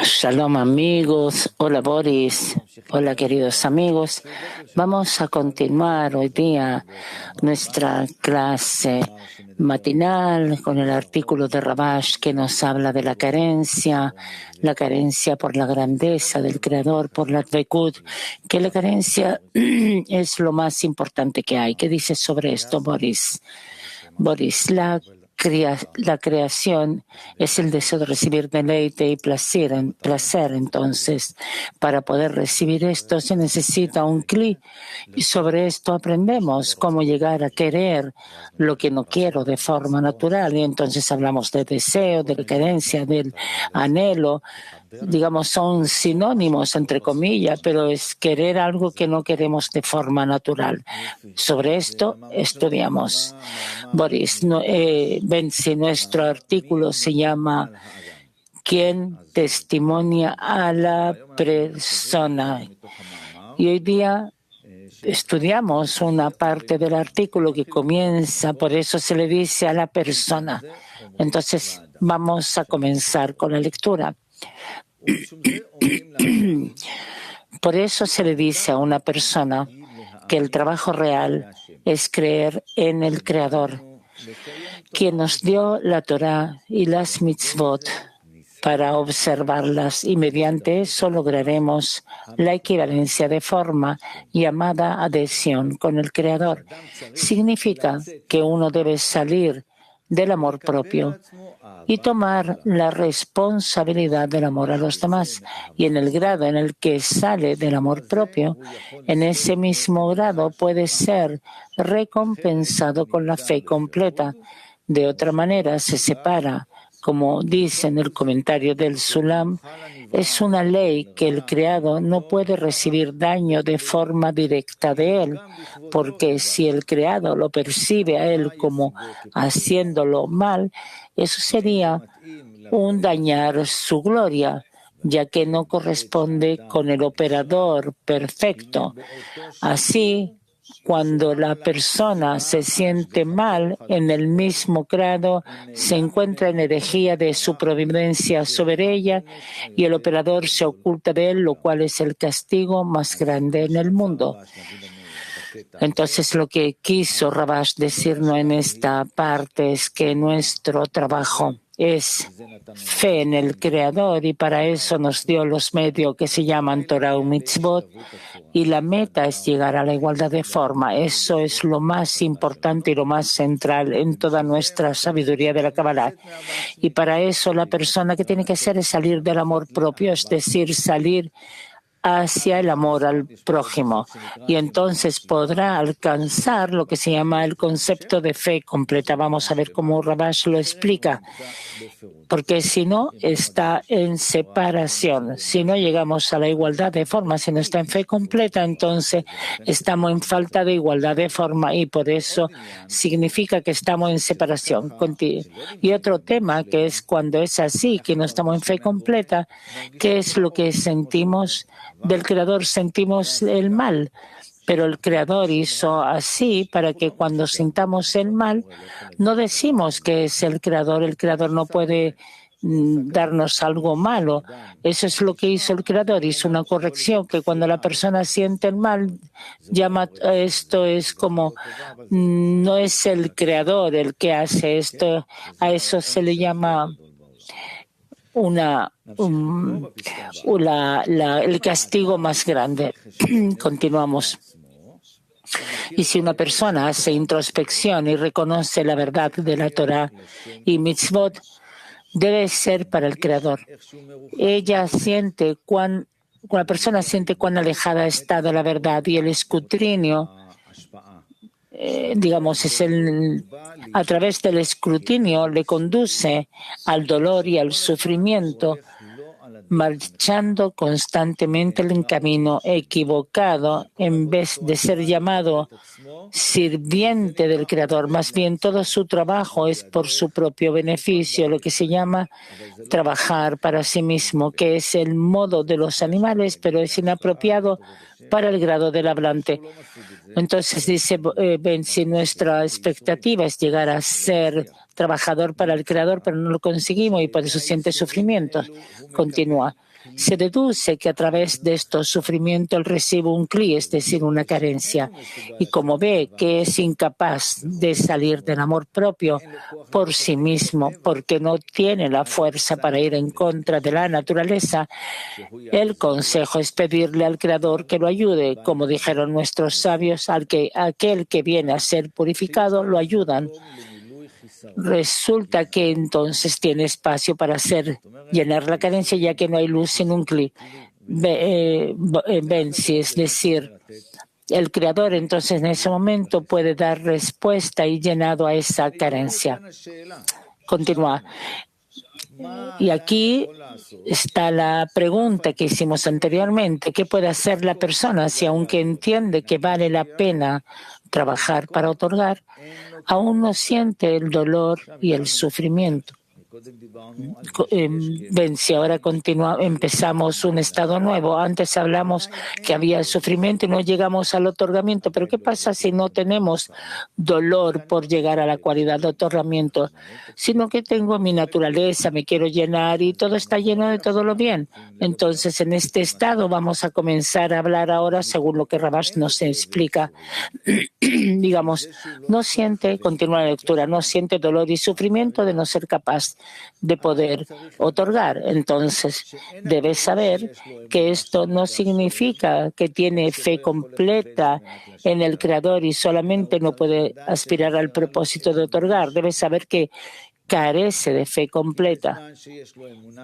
Shalom amigos, hola Boris, hola queridos amigos. Vamos a continuar hoy día nuestra clase matinal con el artículo de Rabash que nos habla de la carencia por la grandeza del Creador, por la Dvekut, que la carencia es lo más importante que hay. ¿Qué dices sobre esto, Boris? Boris, la creación es el deseo de recibir deleite y placer. Entonces, para poder recibir esto se necesita un cli y sobre esto aprendemos cómo llegar a querer lo que no quiero de forma natural. Y entonces hablamos de deseo, de la carencia, del anhelo. Digamos, son sinónimos, entre comillas, pero es querer algo que no queremos de forma natural. Sobre esto estudiamos. Boris, si nuestro artículo se llama ¿Quién testimonia a la persona? Y hoy día estudiamos una parte del artículo que comienza, por eso se le dice a la persona. Entonces, vamos a comenzar con la lectura. Por eso se le dice a una persona que el trabajo real es creer en el Creador, quien nos dio la Torá y las mitzvot para observarlas, y mediante eso lograremos la equivalencia de forma llamada adhesión con el Creador. Significa que uno debe salir del amor propio y tomar la responsabilidad del amor a los demás. Y en el grado en el que sale del amor propio, en ese mismo grado puede ser recompensado con la fe completa. De otra manera, se separa. Como dice en el comentario del Sulam, es una ley que el creado no puede recibir daño de forma directa de él, porque si el creado lo percibe a él como haciéndolo mal, eso sería un dañar su gloria, ya que no corresponde con el operador perfecto. Así, cuando la persona se siente mal, en el mismo grado se encuentra en herejía de su providencia sobre ella y el operador se oculta de él, lo cual es el castigo más grande en el mundo. Entonces, lo que quiso Rabash decirnos en esta parte es que nuestro trabajo es fe en el Creador y para eso nos dio los medios que se llaman Torah y Mitzvot y la meta es llegar a la igualdad de forma. Eso es lo más importante y lo más central en toda nuestra sabiduría de la Kabbalah. Y para eso la persona que tiene que hacer es salir del amor propio, es decir, salir hacia el amor al prójimo y entonces podrá alcanzar lo que se llama el concepto de fe completa. Vamos a ver cómo Rabash lo explica, porque si no está en separación, si no llegamos a la igualdad de forma, si no está en fe completa, entonces estamos en falta de igualdad de forma y por eso significa que estamos en separación. Y otro tema que es cuando es así, que no estamos en fe completa, ¿qué es lo que sentimos del Creador? Sentimos el mal, pero el Creador hizo así para que cuando sintamos el mal, no decimos que es el Creador no puede darnos algo malo. Eso es lo que hizo el Creador, hizo una corrección, que cuando la persona siente el mal, llama esto es como no es el Creador el que hace esto, a eso se le llama el castigo más grande. Continuamos. Y si una persona hace introspección y reconoce la verdad de la Torah y mitzvot, debe ser para el Creador. La persona siente cuán alejada está de la verdad y el escrutinio, a través del escrutinio le conduce al dolor y al sufrimiento, marchando constantemente en el camino equivocado en vez de ser llamado sirviente del Creador. Más bien, todo su trabajo es por su propio beneficio, lo que se llama trabajar para sí mismo, que es el modo de los animales, pero es inapropiado para el grado del hablante. Entonces dice, si nuestra expectativa es llegar a ser trabajador para el Creador, pero no lo conseguimos y por eso siente sufrimiento. Continúa. Se deduce que a través de estos sufrimientos él recibe un cli, es decir, una carencia. Y como ve que es incapaz de salir del amor propio por sí mismo, porque no tiene la fuerza para ir en contra de la naturaleza, el consejo es pedirle al Creador que lo ayude. Como dijeron nuestros sabios, aquel que viene a ser purificado lo ayudan. Resulta que entonces tiene espacio para llenar la carencia, ya que no hay luz sin un cli. Benzi, es decir, el Creador entonces en ese momento puede dar respuesta y llenado a esa carencia. Continúa. Y aquí está la pregunta que hicimos anteriormente. ¿Qué puede hacer la persona si aunque entiende que vale la pena trabajar para otorgar, aún no siente el dolor y el sufrimiento? Ven, si ahora empezamos un estado nuevo. Antes hablamos que había sufrimiento y no llegamos al otorgamiento. Pero ¿qué pasa si no tenemos dolor por llegar a la cualidad de otorgamiento? Sino que tengo mi naturaleza, me quiero llenar y todo está lleno de todo lo bien. Entonces, en este estado vamos a comenzar a hablar ahora según lo que Rabash nos explica. Digamos, continúa la lectura, no siente dolor y sufrimiento de no ser capaz de poder otorgar. Entonces, debes saber que esto no significa que tiene fe completa en el Creador y solamente no puede aspirar al propósito de otorgar. Debes saber que carece de fe completa,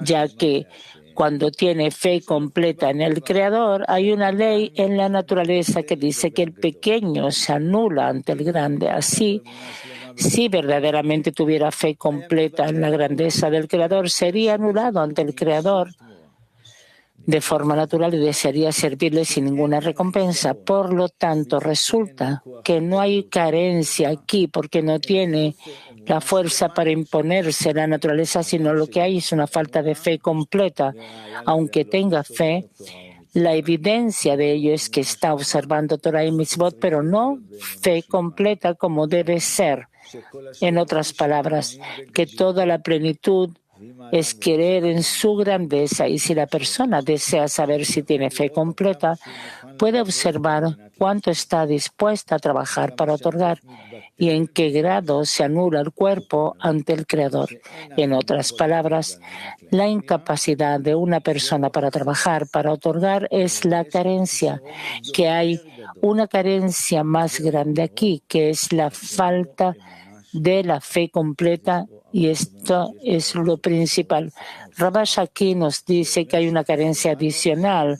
ya que cuando tiene fe completa en el Creador, hay una ley en la naturaleza que dice que el pequeño se anula ante el grande. Así, si verdaderamente tuviera fe completa en la grandeza del Creador, sería anulado ante el Creador de forma natural y desearía servirle sin ninguna recompensa. Por lo tanto, resulta que no hay carencia aquí porque no tiene la fuerza para imponerse la naturaleza, sino lo que hay es una falta de fe completa. Aunque tenga fe, la evidencia de ello es que está observando Torah y Mitzvot, pero no fe completa como debe ser. En otras palabras, que toda la plenitud es querer en su grandeza, y si la persona desea saber si tiene fe completa, puede observar cuánto está dispuesta a trabajar para otorgar y en qué grado se anula el cuerpo ante el Creador. En otras palabras, la incapacidad de una persona para trabajar, para otorgar, es la carencia, que hay una carencia más grande aquí, que es la falta de la fe completa, y esto es lo principal. Rabash aquí nos dice que hay una carencia adicional,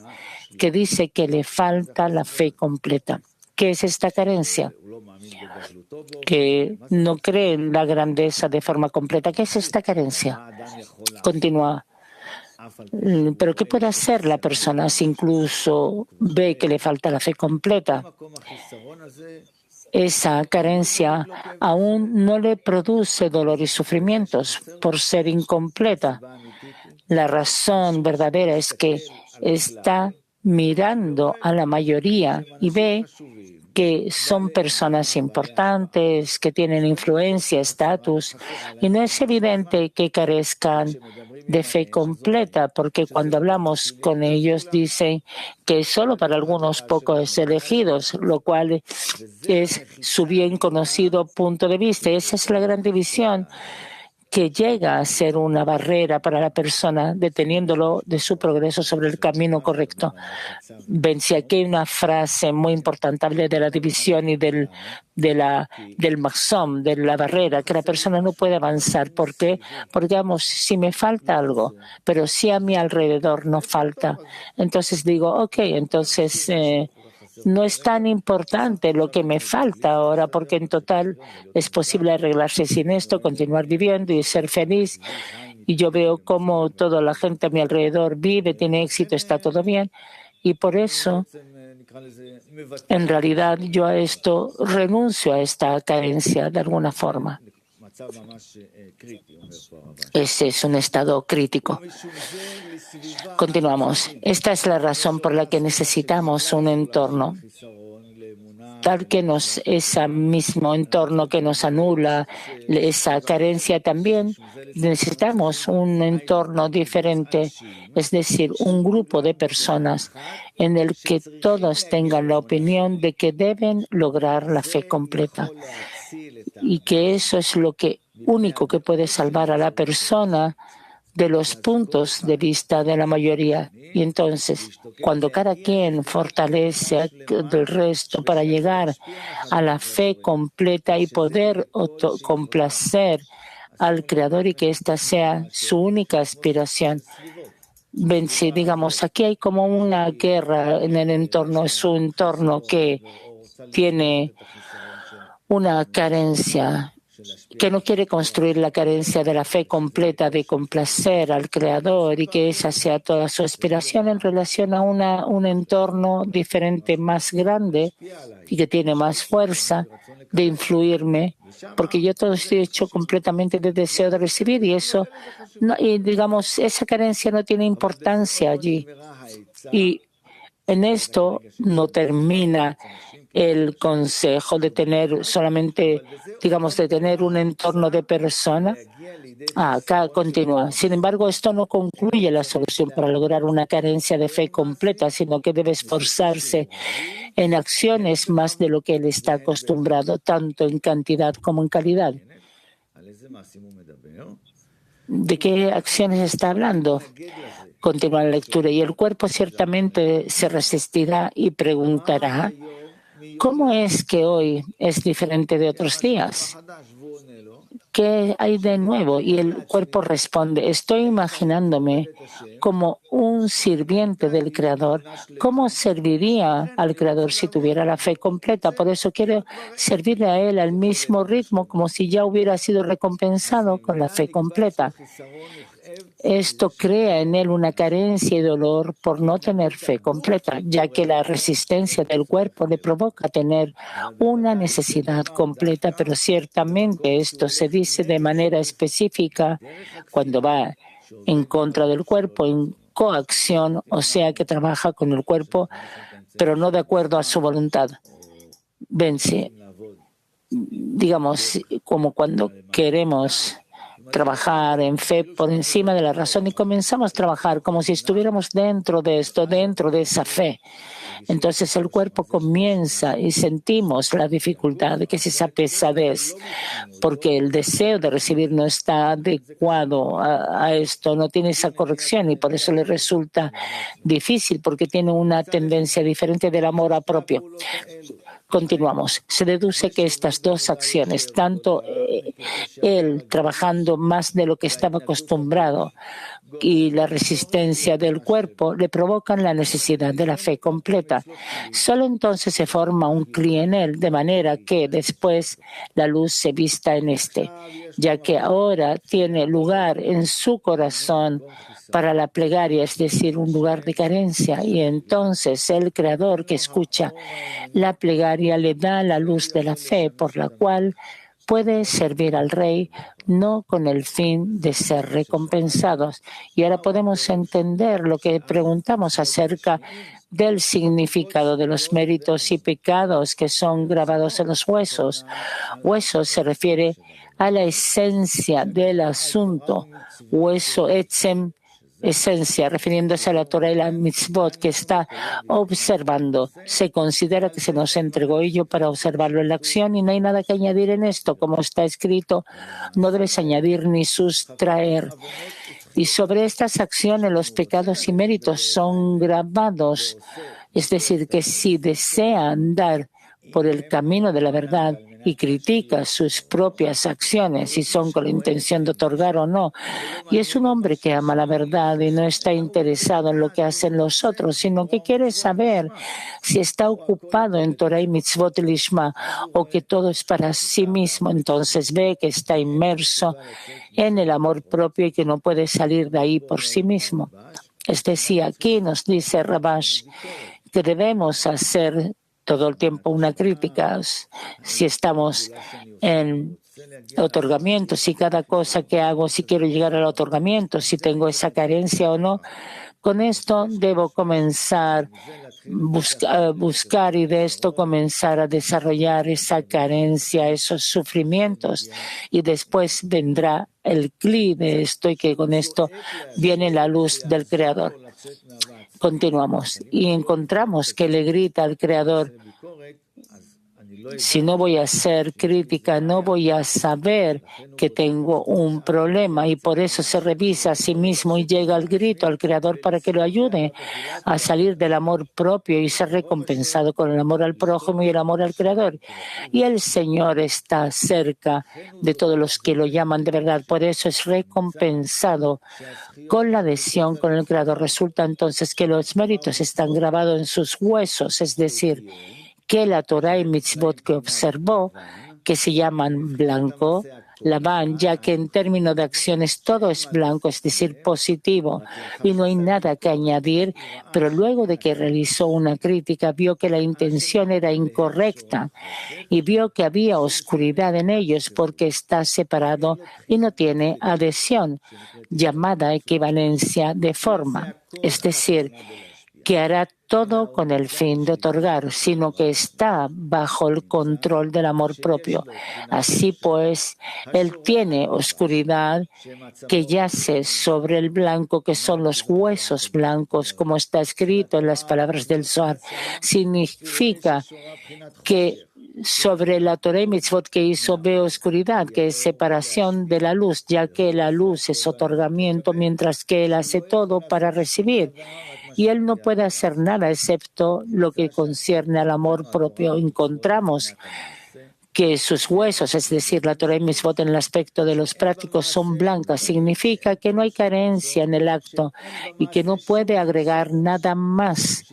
que dice que le falta la fe completa. ¿Qué es esta carencia? Que no cree en la grandeza de forma completa. ¿Qué es esta carencia? Continúa. Pero ¿qué puede hacer la persona si incluso ve que le falta la fe completa? Esa carencia aún no le produce dolor y sufrimientos por ser incompleta. La razón verdadera es que está mirando a la mayoría y ve que son personas importantes, que tienen influencia, estatus, y no es evidente que carezcan de fe completa, porque cuando hablamos con ellos dicen que es solo para algunos pocos elegidos, lo cual es su bien conocido punto de vista. Esa es la gran división que llega a ser una barrera para la persona, deteniéndolo de su progreso sobre el camino correcto. Ven, si aquí hay una frase muy importante, habla de la división y del maxom, de la barrera, que la persona no puede avanzar. ¿Por qué? Porque, digamos, si me falta algo, pero si a mi alrededor no falta, entonces digo, ok, entonces no es tan importante lo que me falta ahora, porque en total es posible arreglarse sin esto, continuar viviendo y ser feliz. Y yo veo cómo toda la gente a mi alrededor vive, tiene éxito, está todo bien. Y por eso, en realidad, yo a esto renuncio a esta carencia de alguna forma. Ese es un estado crítico. Continuamos. Esta es la razón por la que necesitamos un entorno tal que ese mismo entorno que nos anula, esa carencia también, necesitamos un entorno diferente, es decir, un grupo de personas en el que todos tengan la opinión de que deben lograr la fe completa y que eso es lo único que puede salvar a la persona de los puntos de vista de la mayoría. Y entonces, cuando cada quien fortalece del resto para llegar a la fe completa y poder complacer al Creador y que esta sea su única aspiración. Si digamos, aquí hay como una guerra en el entorno, es un entorno que tiene una carencia, que no quiere construir la carencia de la fe completa, de complacer al Creador y que esa sea toda su aspiración en relación a un entorno diferente, más grande y que tiene más fuerza de influirme, porque yo todo estoy hecho completamente de deseo de recibir y eso, y digamos, esa carencia no tiene importancia allí. Y en esto no termina el consejo de tener solamente, digamos, de tener un entorno de persona. Acá continúa. Sin embargo, esto no concluye la solución para lograr una carencia de fe completa, sino que debe esforzarse en acciones más de lo que él está acostumbrado, tanto en cantidad como en calidad. ¿De qué acciones está hablando? Continúa la lectura. Y el cuerpo ciertamente se resistirá y preguntará, ¿cómo es que hoy es diferente de otros días? ¿Qué hay de nuevo? Y el cuerpo responde, estoy imaginándome como un sirviente del Creador. ¿Cómo serviría al Creador si tuviera la fe completa? Por eso quiero servirle a Él al mismo ritmo, como si ya hubiera sido recompensado con la fe completa. Esto crea en él una carencia y dolor por no tener fe completa, ya que la resistencia del cuerpo le provoca tener una necesidad completa, pero ciertamente esto se dice de manera específica cuando va en contra del cuerpo, en coacción, o sea que trabaja con el cuerpo, pero no de acuerdo a su voluntad. Vence, digamos, como cuando queremos trabajar en fe por encima de la razón y comenzamos a trabajar como si estuviéramos dentro de esto, dentro de esa fe. Entonces el cuerpo comienza y sentimos la dificultad, que es esa pesadez, porque el deseo de recibir no está adecuado a esto, no tiene esa corrección y por eso le resulta difícil, porque tiene una tendencia diferente del amor a propio. Continuamos. Se deduce que estas dos acciones, tanto él trabajando más de lo que estaba acostumbrado y la resistencia del cuerpo, le provocan la necesidad de la fe completa. Solo entonces se forma un cli en él, de manera que después la luz se vista en este, ya que ahora tiene lugar en su corazón para la plegaria, es decir, un lugar de carencia. Y entonces el Creador que escucha la plegaria le da la luz de la fe por la cual puede servir al Rey, no con el fin de ser recompensados. Y ahora podemos entender lo que preguntamos acerca del significado de los méritos y pecados que son grabados en los huesos. Huesos se refiere a la esencia del asunto. Hueso, etzem, esencia, refiriéndose a la Torah y la mitzvot que está observando. Se considera que se nos entregó ello para observarlo en la acción y no hay nada que añadir en esto. Como está escrito, no debes añadir ni sustraer. Y sobre estas acciones los pecados y méritos son grabados. Es decir, que si desea andar por el camino de la verdad y critica sus propias acciones, si son con la intención de otorgar o no, y es un hombre que ama la verdad y no está interesado en lo que hacen los otros, sino que quiere saber si está ocupado en Torah y Mitzvot Lishma o que todo es para sí mismo, entonces ve que está inmerso en el amor propio y que no puede salir de ahí por sí mismo. Es decir, aquí nos dice Rabash que debemos hacer todo el tiempo una crítica. Si estamos en otorgamiento, si cada cosa que hago, si quiero llegar al otorgamiento, si tengo esa carencia o no, con esto debo comenzar buscar y de esto comenzar a desarrollar esa carencia, esos sufrimientos. Y después vendrá el cli de esto y que con esto viene la luz del Creador. Continuamos y encontramos que le grita al Creador: si no voy a hacer crítica, no voy a saber que tengo un problema, y por eso se revisa a sí mismo y llega al grito al Creador para que lo ayude a salir del amor propio y ser recompensado con el amor al prójimo y el amor al Creador. Y el Señor está cerca de todos los que lo llaman de verdad, por eso es recompensado con la adhesión con el Creador. Resulta entonces que los méritos están grabados en sus huesos, es decir, que la Torah y mitzvot que observó, que se llaman blanco, Labán, ya que en términos de acciones todo es blanco, es decir, positivo, y no hay nada que añadir, pero luego de que realizó una crítica, vio que la intención era incorrecta y vio que había oscuridad en ellos porque está separado y no tiene adhesión, llamada equivalencia de forma, es decir, que hará todo con el fin de otorgar, sino que está bajo el control del amor propio. Así pues, él tiene oscuridad que yace sobre el blanco, que son los huesos blancos, como está escrito en las palabras del Zohar. Significa que sobre la Torah y mitzvot que hizo ve oscuridad, que es separación de la luz, ya que la luz es otorgamiento, mientras que él hace todo para recibir. Y él no puede hacer nada excepto lo que concierne al amor propio. Encontramos que sus huesos, es decir, la Torah y mitzvot en el aspecto de los prácticos, son blancas. Significa que no hay carencia en el acto y que no puede agregar nada más.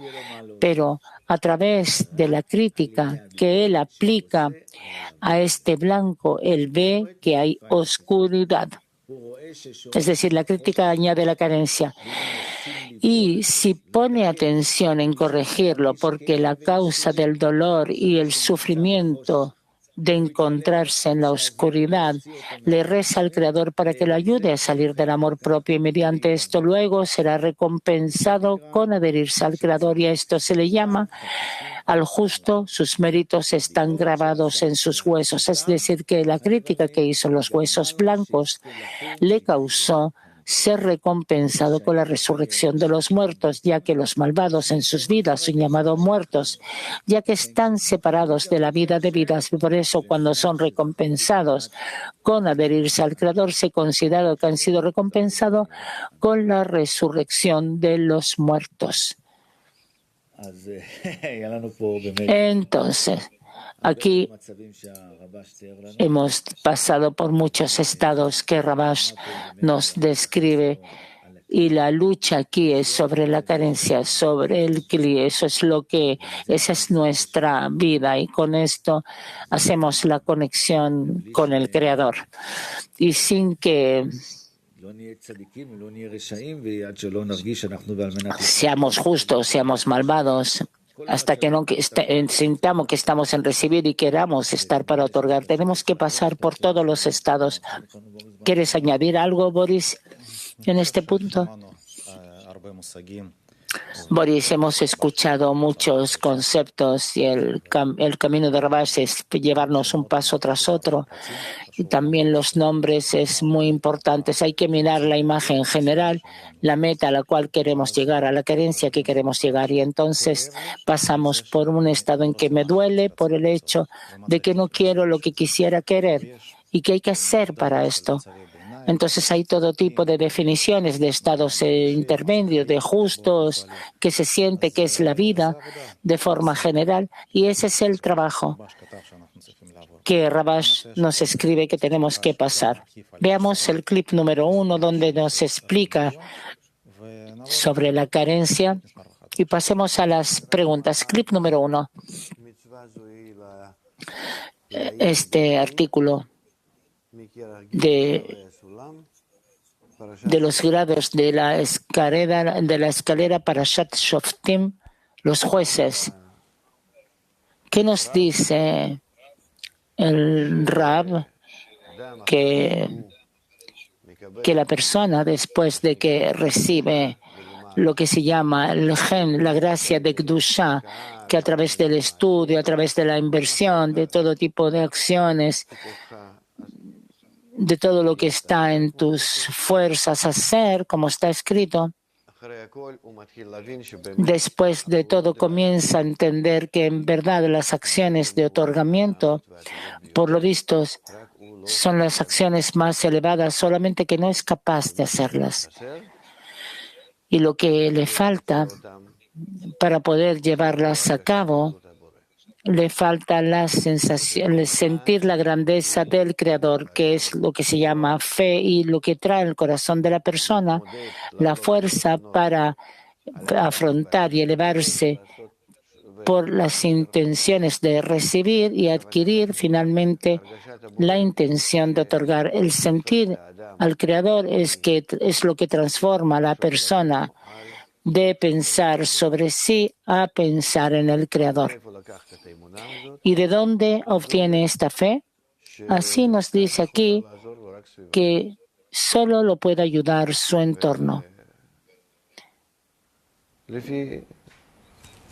Pero a través de la crítica que él aplica a este blanco, él ve que hay oscuridad. Es decir, la crítica añade la carencia. Y si pone atención en corregirlo, porque la causa del dolor y el sufrimiento de encontrarse en la oscuridad, le reza al Creador para que lo ayude a salir del amor propio, y mediante esto luego será recompensado con adherirse al Creador, y a esto se le llama al justo, sus méritos están grabados en sus huesos, es decir, que la crítica que hizo los huesos blancos le causó ser recompensado con la resurrección de los muertos, ya que los malvados en sus vidas son llamados muertos, ya que están separados de la vida de vidas. Por eso, cuando son recompensados con adherirse al Creador, se considera que han sido recompensados con la resurrección de los muertos. Entonces, aquí hemos pasado por muchos estados que Rabash nos describe, y la lucha aquí es sobre la carencia, sobre el cli. Esa es nuestra vida, y con esto hacemos la conexión con el Creador. Y sin que seamos justos, seamos malvados, hasta que no sintamos que estamos en recibir y queramos estar para otorgar, tenemos que pasar por todos los estados. ¿Quieres añadir algo, Boris, en este punto? Boris, hemos escuchado muchos conceptos, y el camino de Rabash es llevarnos un paso tras otro. Y también los nombres es muy importantes. Hay que mirar la imagen general, la meta a la cual queremos llegar, a la carencia que queremos llegar. Y entonces pasamos por un estado en que me duele por el hecho de que no quiero lo que quisiera querer. ¿Y qué hay que hacer para esto? Entonces hay todo tipo de definiciones de estados intermedios, de justos, que se siente que es la vida de forma general, y ese es el trabajo que Rabash nos escribe que tenemos que pasar. Veamos el clip número 1, donde nos explica sobre la carencia, y pasemos a las preguntas. Clip número 1. Este artículo de los grados de la escalera Parashat Shoftim, los jueces. ¿Qué nos dice el Rab? Que la persona, después de que recibe lo que se llama el gen, la gracia de Kedusha, que a través del estudio, a través de la inversión, de todo tipo de acciones, de todo lo que está en tus fuerzas hacer, como está escrito, después de todo comienza a entender que en verdad las acciones de otorgamiento, por lo visto, son las acciones más elevadas, solamente que no es capaz de hacerlas. Y lo que le falta para poder llevarlas a cabo, le falta la sensación, el sentir la grandeza del Creador, que es lo que se llama fe y lo que trae el corazón de la persona, la fuerza para afrontar y elevarse por las intenciones de recibir y adquirir finalmente la intención de otorgar. El sentir al Creador es lo que transforma a la persona de pensar sobre sí a pensar en el Creador. ¿Y de dónde obtiene esta fe? Así nos dice aquí que solo lo puede ayudar su entorno.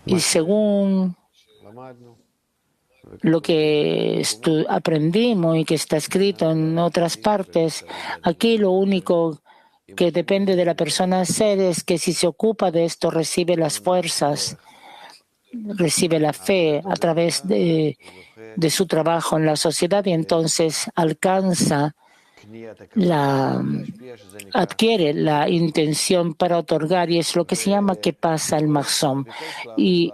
Y según lo que aprendimos y que está escrito en otras partes, aquí lo único que depende de la persona hacer es que si se ocupa de esto recibe las fuerzas, recibe la fe a través de su trabajo en la sociedad y entonces adquiere la intención para otorgar y es lo que se llama que pasa el mahzom. Y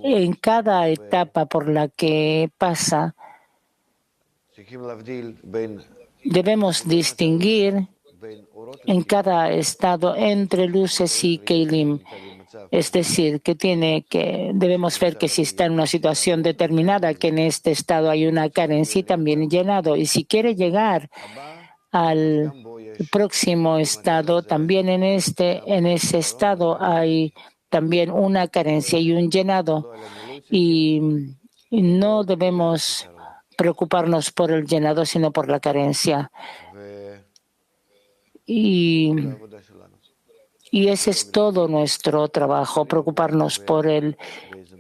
en cada etapa por la que pasa, debemos distinguir en cada estado entre luces y keilim. Es decir, debemos ver que si está en una situación determinada, que en este estado hay una carencia y también llenado. Y si quiere llegar al próximo estado, también en ese estado hay también una carencia y un llenado. Y no debemos preocuparnos por el llenado, sino por la carencia. Y ese es todo nuestro trabajo, preocuparnos por el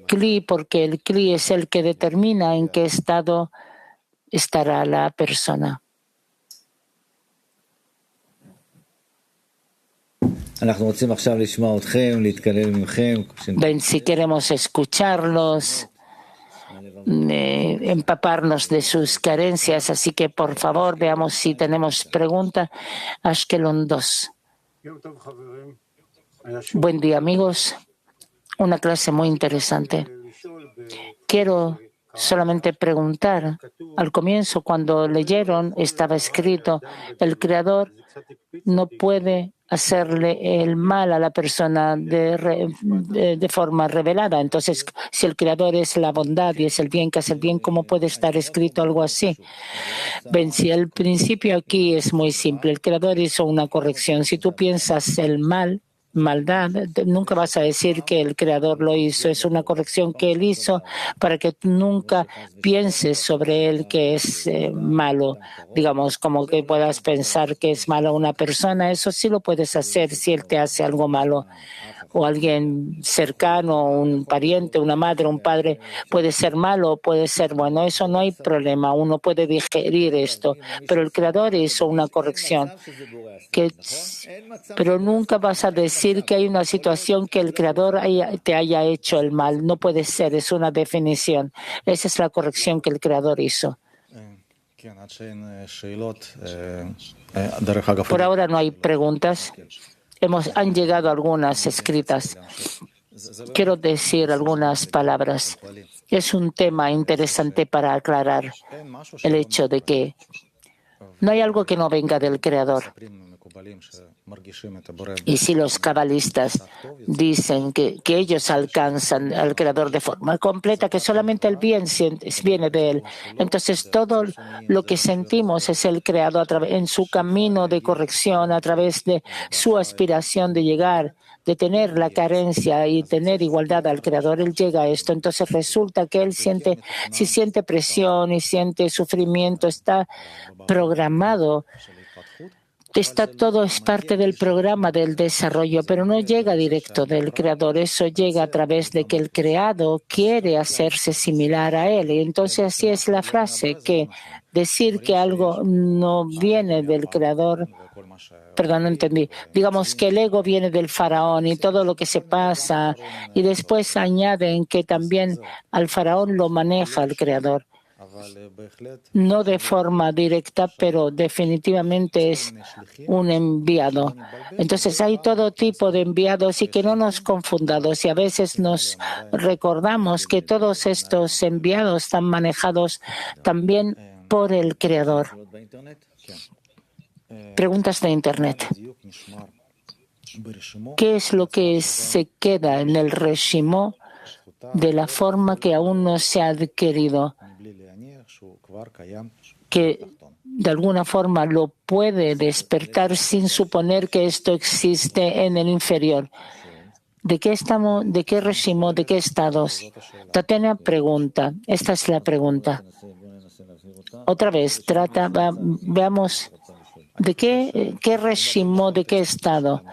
Kli, porque el Kli es el que determina en qué estado estará la persona. Ven, si queremos escucharlos, empaparnos de sus carencias, así que por favor veamos si tenemos preguntas. Ashkelon 2. Buen día, amigos. Una clase muy interesante. Quiero solamente preguntar, al comienzo cuando leyeron estaba escrito, el Creador no puede hacerle el mal a la persona de forma revelada. Entonces, si el Creador es la bondad y es el bien que hace el bien, ¿cómo puede estar escrito algo así? Ven, si el principio aquí es muy simple, el Creador hizo una corrección. Si tú piensas el maldad, nunca vas a decir que el Creador lo hizo. Es una corrección que Él hizo para que tú nunca pienses sobre Él que es malo. Digamos, como que puedas pensar que es malo una persona. Eso sí lo puedes hacer si Él te hace algo malo. O alguien cercano, un pariente, una madre, un padre, puede ser malo o puede ser bueno. Eso no hay problema. Uno puede digerir esto. Pero el Creador hizo una corrección. Pero nunca vas a decir que hay una situación que el Creador te haya hecho el mal. No puede ser. Es una definición. Esa es la corrección que el Creador hizo. Por ahora no hay preguntas. Han llegado algunas escritas. Quiero decir algunas palabras. Es un tema interesante para aclarar el hecho de que no hay algo que no venga del Creador. Y si los cabalistas dicen que ellos alcanzan al Creador de forma completa, que solamente el bien viene de Él, entonces todo lo que sentimos es el Creador en su camino de corrección, a través de su aspiración de llegar, de tener la carencia y tener igualdad al Creador. Él llega a esto. Entonces resulta que Él si siente presión y siente sufrimiento, está programado todo es parte del programa del desarrollo, pero no llega directo del creador. Eso llega a través de que el creado quiere hacerse similar a él. Y entonces así es la frase, que decir que algo no viene del creador. Perdón, no entendí. Digamos que el ego viene del faraón y todo lo que se pasa, y después añaden que también al faraón lo maneja el creador. No de forma directa, pero definitivamente es un enviado. Entonces hay todo tipo de enviados y que no nos confundamos. Y a veces nos recordamos que todos estos enviados están manejados también por el creador. Preguntas de Internet. ¿Qué es lo que se queda en el reshimó de la forma que aún no se ha adquirido, que de alguna forma lo puede despertar sin suponer que esto existe en el inferior? ¿De qué estamos, de qué reshimó, de qué estados? Tatiana pregunta, esta es la pregunta. Otra vez, veamos, ¿de qué reshimó, de qué estado?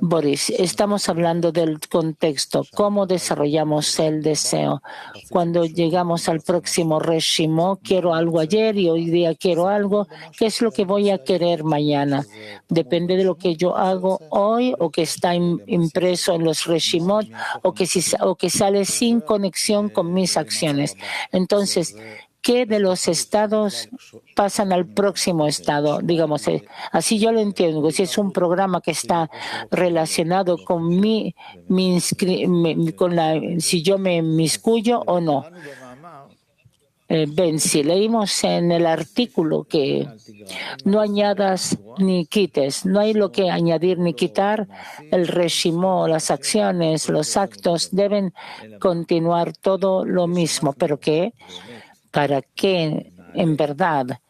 Boris, estamos hablando del contexto, cómo desarrollamos el deseo. Cuando llegamos al próximo reshimó, quiero algo ayer y hoy día quiero algo. ¿Qué es lo que voy a querer mañana? Depende de lo que yo hago hoy o que está impreso en los reshimot o que sale sin conexión con mis acciones. Entonces, ¿qué de los estados pasan al próximo estado? Digamos, así yo lo entiendo. Si es un programa que está relacionado con si yo me inmiscuyo o no. Ben, si leímos en el artículo que no añadas ni quites, no hay lo que añadir ni quitar, el reshimó, las acciones, los actos deben continuar todo lo mismo, pero que para que en verdad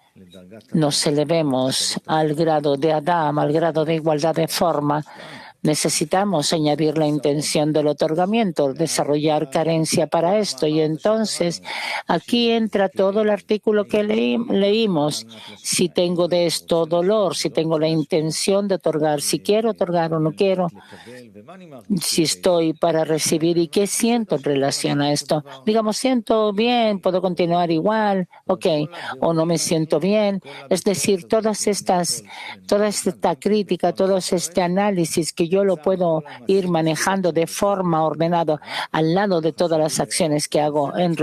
nos elevemos al grado de Adam, al grado de igualdad de forma, necesitamos añadir la intención del otorgamiento, desarrollar carencia para esto. Y entonces aquí entra todo el artículo que leímos. Si tengo de esto dolor, si tengo la intención de otorgar, si quiero otorgar o no quiero, si estoy para recibir y qué siento en relación a esto. Digamos, siento bien, puedo continuar igual, ok, o no me siento bien. Es decir, toda esta crítica, todo este análisis que yo lo puedo ir manejando de forma ordenada al lado de todas las acciones que hago en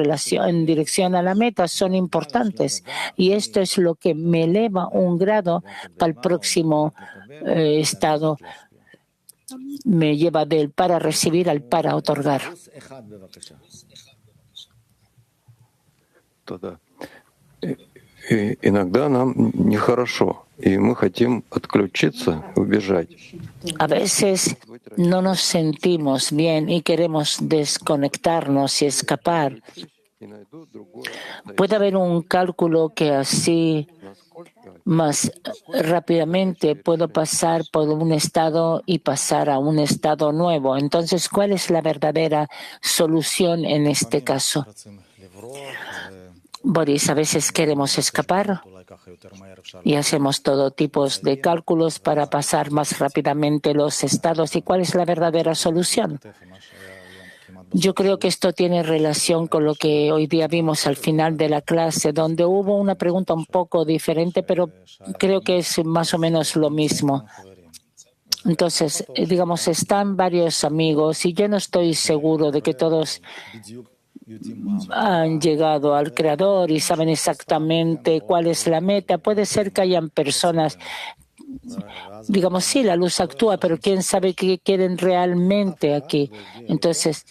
dirección a la meta son importantes. Y esto es lo que me eleva un grado para el próximo estado. Me lleva del para recibir al para otorgar. Иногда нам нехорошо, и мы хотим отключиться, убежать. A veces no nos sentimos bien y queremos desconectarnos y escapar. Puede haber un cálculo que así más rápidamente puedo pasar por un estado y pasar a un estado nuevo. Entonces, ¿cuál es la verdadera solución en este caso? Boris, a veces queremos escapar y hacemos todo tipo de cálculos para pasar más rápidamente los estados. ¿Y cuál es la verdadera solución? Yo creo que esto tiene relación con lo que hoy día vimos al final de la clase, donde hubo una pregunta un poco diferente, pero creo que es más o menos lo mismo. Entonces, digamos, están varios amigos y yo no estoy seguro de que todos han llegado al Creador y saben exactamente cuál es la meta. Puede ser que hayan personas, digamos, sí, la luz actúa, pero quién sabe qué quieren realmente aquí. Entonces,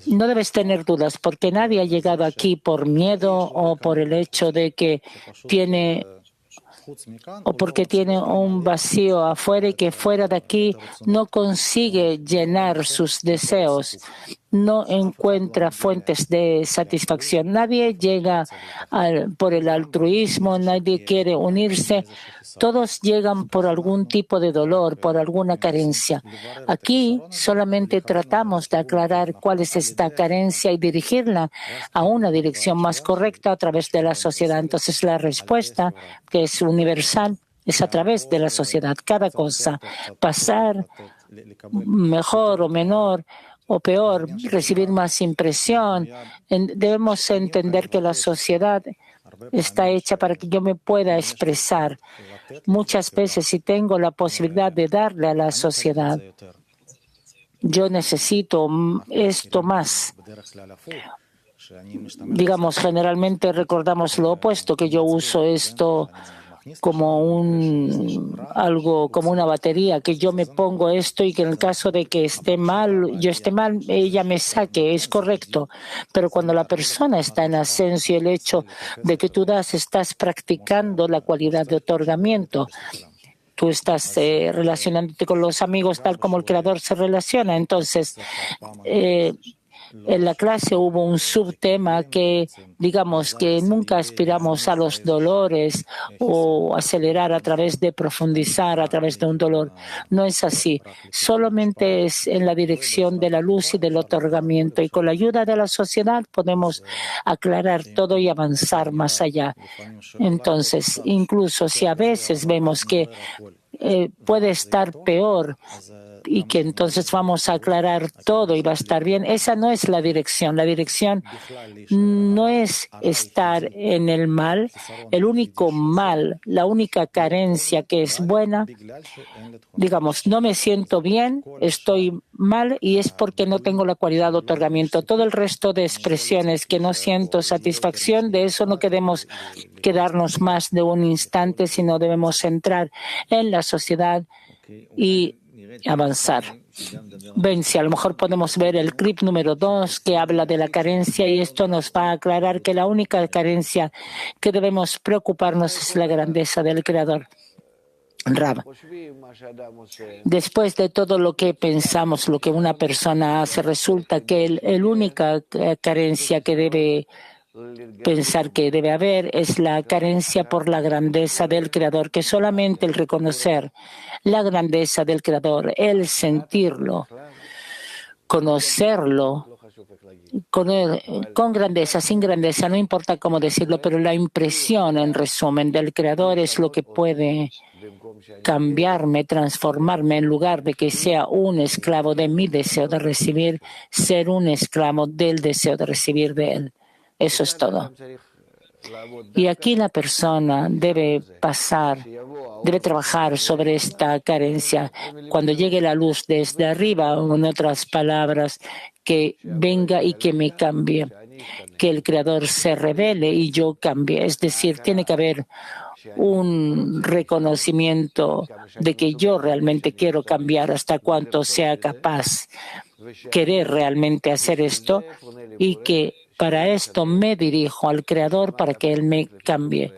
no debes tener dudas, porque nadie ha llegado aquí por miedo o por el hecho de que tiene o porque tiene un vacío afuera y que fuera de aquí no consigue llenar sus deseos, no encuentra fuentes de satisfacción. Nadie llega por el altruismo, nadie quiere unirse. Todos llegan por algún tipo de dolor, por alguna carencia. Aquí solamente tratamos de aclarar cuál es esta carencia y dirigirla a una dirección más correcta a través de la sociedad. Entonces, la respuesta, que es universal, es a través de la sociedad. Cada cosa, pasar mejor o menor o peor, recibir más impresión. Debemos entender que la sociedad está hecha para que yo me pueda expresar. Muchas veces, si tengo la posibilidad de darle a la sociedad, yo necesito esto más. Digamos, generalmente recordamos lo opuesto, que yo uso esto como algo, como una batería, que yo me pongo esto y que en el caso de que esté mal, yo esté mal, ella me saque, es correcto. Pero cuando la persona está en ascenso y el hecho de que tú estás practicando la cualidad de otorgamiento, tú estás relacionándote con los amigos tal como el Creador se relaciona. Entonces, en la clase hubo un subtema que, digamos, que nunca aspiramos a los dolores o acelerar a través de profundizar a través de un dolor. No es así. Solamente es en la dirección de la luz y del otorgamiento. Y con la ayuda de la sociedad podemos aclarar todo y avanzar más allá. Entonces, incluso si a veces vemos que puede estar peor y que entonces vamos a aclarar todo y va a estar bien. Esa no es la dirección. La dirección no es estar en el mal. El único mal, la única carencia que es buena, digamos, no me siento bien, estoy mal y es porque no tengo la cualidad de otorgamiento. Todo el resto de expresiones que no siento satisfacción, de eso no queremos quedarnos más de un instante, sino debemos entrar en la sociedad y avanzar. Ven, si a lo mejor podemos ver el clip número 2 que habla de la carencia y esto nos va a aclarar que la única carencia que debemos preocuparnos es la grandeza del Creador. Rab, después de todo lo que pensamos, lo que una persona hace, resulta que la única carencia que debe pensar que debe haber es la carencia por la grandeza del Creador, que solamente el reconocer la grandeza del Creador, el sentirlo, conocerlo con grandeza, sin grandeza, no importa cómo decirlo, pero la impresión, en resumen, del Creador es lo que puede cambiarme, transformarme, en lugar de que sea un esclavo de mi deseo de recibir, ser un esclavo del deseo de recibir de Él. Eso es todo. Y aquí la persona debe trabajar sobre esta carencia. Cuando llegue la luz desde arriba, o en otras palabras, que venga y que me cambie, que el Creador se revele y yo cambie. Es decir, tiene que haber un reconocimiento de que yo realmente quiero cambiar hasta cuanto sea capaz, querer realmente hacer esto y que para esto me dirijo al Creador para que Él me cambie.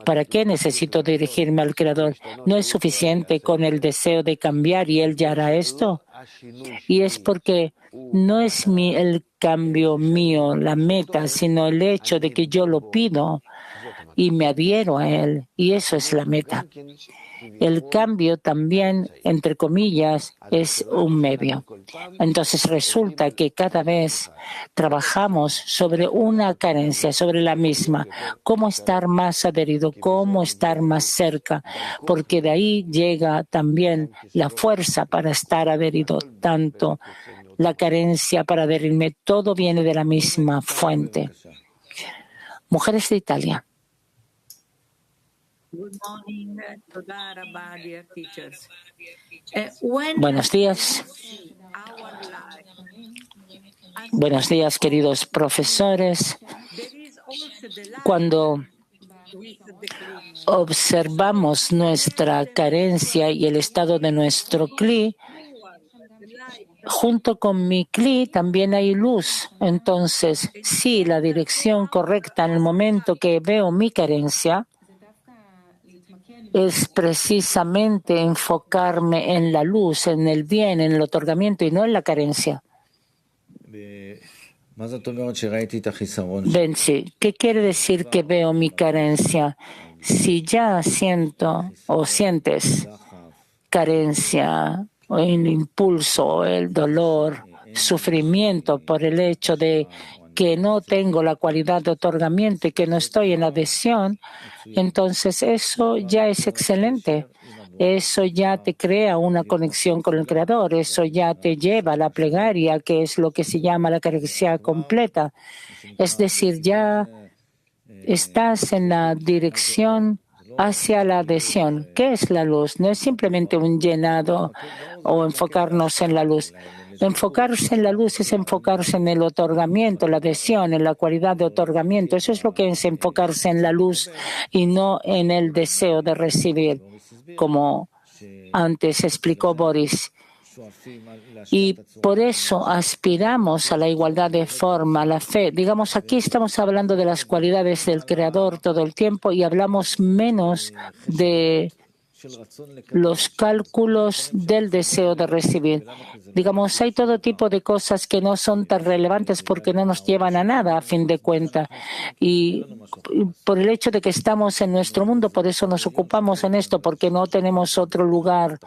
¿Para qué necesito dirigirme al Creador? ¿No es suficiente con el deseo de cambiar y Él ya hará esto? Y es porque no es el cambio mío la meta, sino el hecho de que yo lo pido y me adhiero a Él. Y eso es la meta. El cambio también, entre comillas, es un medio. Entonces resulta que cada vez trabajamos sobre una carencia, sobre la misma. Cómo estar más adherido, cómo estar más cerca, porque de ahí llega también la fuerza para estar adherido, tanto la carencia para adherirme, todo viene de la misma fuente. Mujeres de Italia. Buenos días. Buenos días, queridos profesores. Cuando observamos nuestra carencia y el estado de nuestro cli, junto con mi cli también hay luz. Entonces, sí, la dirección correcta en el momento que veo mi carencia es precisamente enfocarme en la luz, en el bien, en el otorgamiento y no en la carencia. Benzi, ¿qué quiere decir que veo mi carencia? Si ya siento o sientes carencia, o el impulso, el dolor, sufrimiento por el hecho de que no tengo la cualidad de otorgamiento y que no estoy en adhesión, entonces eso ya es excelente. Eso ya te crea una conexión con el Creador. Eso ya te lleva a la plegaria, que es lo que se llama la carencia completa. Es decir, ya estás en la dirección hacia la adhesión. ¿Qué es la luz? No es simplemente un llenado o enfocarnos en la luz. Enfocarse en la luz es enfocarse en el otorgamiento, la adhesión, en la cualidad de otorgamiento. Eso es lo que es enfocarse en la luz y no en el deseo de recibir, como antes explicó Boris. Y por eso aspiramos a la igualdad de forma, a la fe. Digamos, aquí estamos hablando de las cualidades del Creador todo el tiempo y hablamos menos de los cálculos del deseo de recibir. Digamos, hay todo tipo de cosas que no son tan relevantes porque no nos llevan a nada, a fin de cuentas. Y por el hecho de que estamos en nuestro mundo, por eso nos ocupamos en esto, porque no tenemos otro lugar.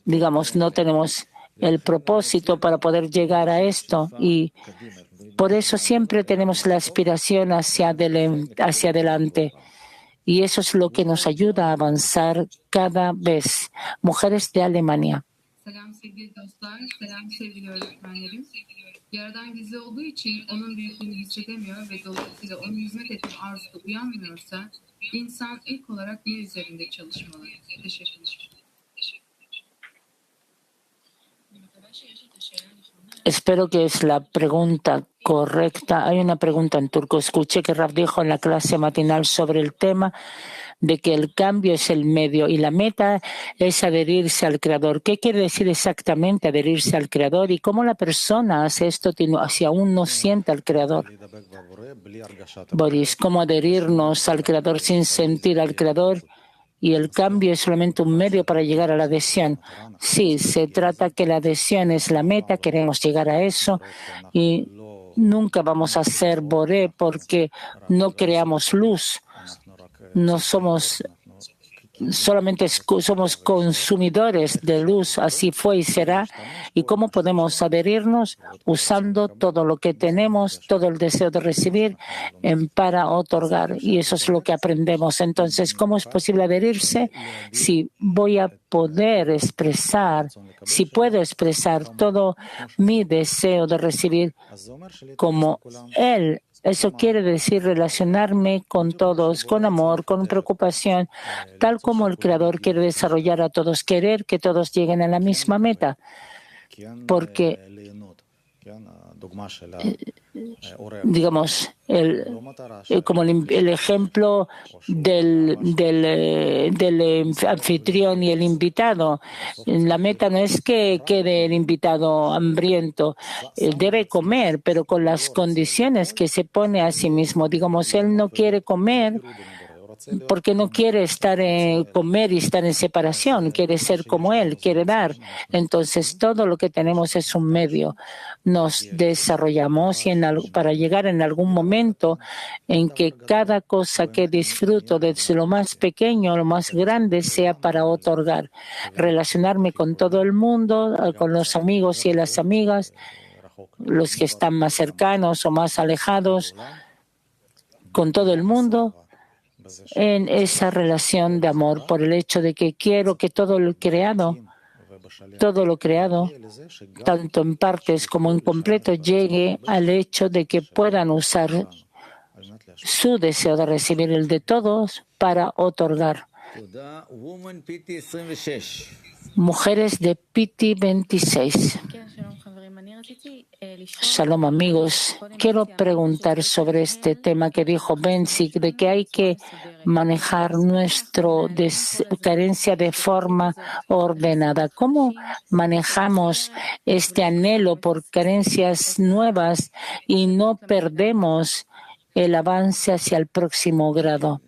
Digamos, no tenemos el propósito para poder llegar a esto. Y por eso siempre tenemos la aspiración hacia adelante. Y eso es lo que nos ayuda a avanzar cada vez. Mujeres de Alemania. Selam sevgili dostlar, selam sevgili öğretmenlerim. Yaradan gizli olduğu için onun büyüklüğünü hissedemiyor ve dolayısıyla onun hizmet etme arzusu uyanmıyorsa insan ilk olarak ne üzerinde çalışmalı? Teşekkürler. Espero que es la pregunta correcta. Hay una pregunta en turco. Escuché que Rav dijo en la clase matinal sobre el tema de que el cambio es el medio y la meta es adherirse al Creador. ¿Qué quiere decir exactamente adherirse al Creador y cómo la persona hace esto si aún no siente al Creador? Boris, ¿cómo adherirnos al Creador sin sentir al Creador? Y el cambio es solamente un medio para llegar a la adhesión. Sí, se trata que la adhesión es la meta, queremos llegar a eso y nunca vamos a ser Boré porque no creamos luz. No somos solamente somos consumidores de luz, así fue y será. ¿Y cómo podemos adherirnos? Usando todo lo que tenemos, todo el deseo de recibir para otorgar. Y eso es lo que aprendemos. Entonces, ¿cómo es posible adherirse? Si voy a poder expresar, si puedo expresar todo mi deseo de recibir como Él. Eso quiere decir relacionarme con todos, con amor, con preocupación, tal como el Creador quiere desarrollar a todos, querer que todos lleguen a la misma meta. Porque, digamos, como el ejemplo del anfitrión y el invitado, la meta no es que quede el invitado hambriento, debe comer, pero con las condiciones que se pone a sí mismo. Digamos, él no quiere comer porque no quiere comer y estar en separación, quiere ser como Él, quiere dar. Entonces, todo lo que tenemos es un medio. Nos desarrollamos y para llegar en algún momento en que cada cosa que disfruto, desde lo más pequeño a lo más grande, sea para otorgar. Relacionarme con todo el mundo, con los amigos y las amigas, los que están más cercanos o más alejados, con todo el mundo, en esa relación de amor, por el hecho de que quiero que todo lo creado, tanto en partes como en completo, llegue al hecho de que puedan usar su deseo de recibir el de todos para otorgar. Mujeres de Piti 26. Shalom, amigos. Quiero preguntar sobre este tema que dijo Bensik, de que hay que manejar nuestra carencia de forma ordenada. ¿Cómo manejamos este anhelo por carencias nuevas y no perdemos el avance hacia el próximo grado?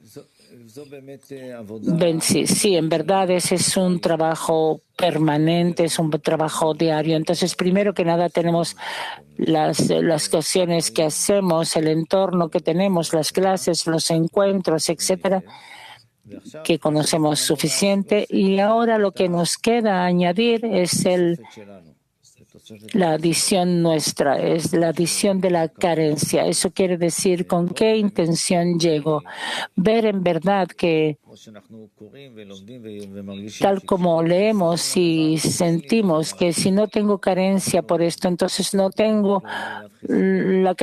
Sí, en verdad ese es un trabajo permanente, es un trabajo diario. Entonces, primero que nada, tenemos las cuestiones que hacemos, el entorno que tenemos, las clases, los encuentros, etcétera, que conocemos suficiente. Y ahora lo que nos queda añadir es La adición nuestra es la adición de la carencia. Eso quiere decir con qué intención llego. Ver en verdad que tal como leemos y sentimos que si no tengo carencia por esto, entonces no tengo no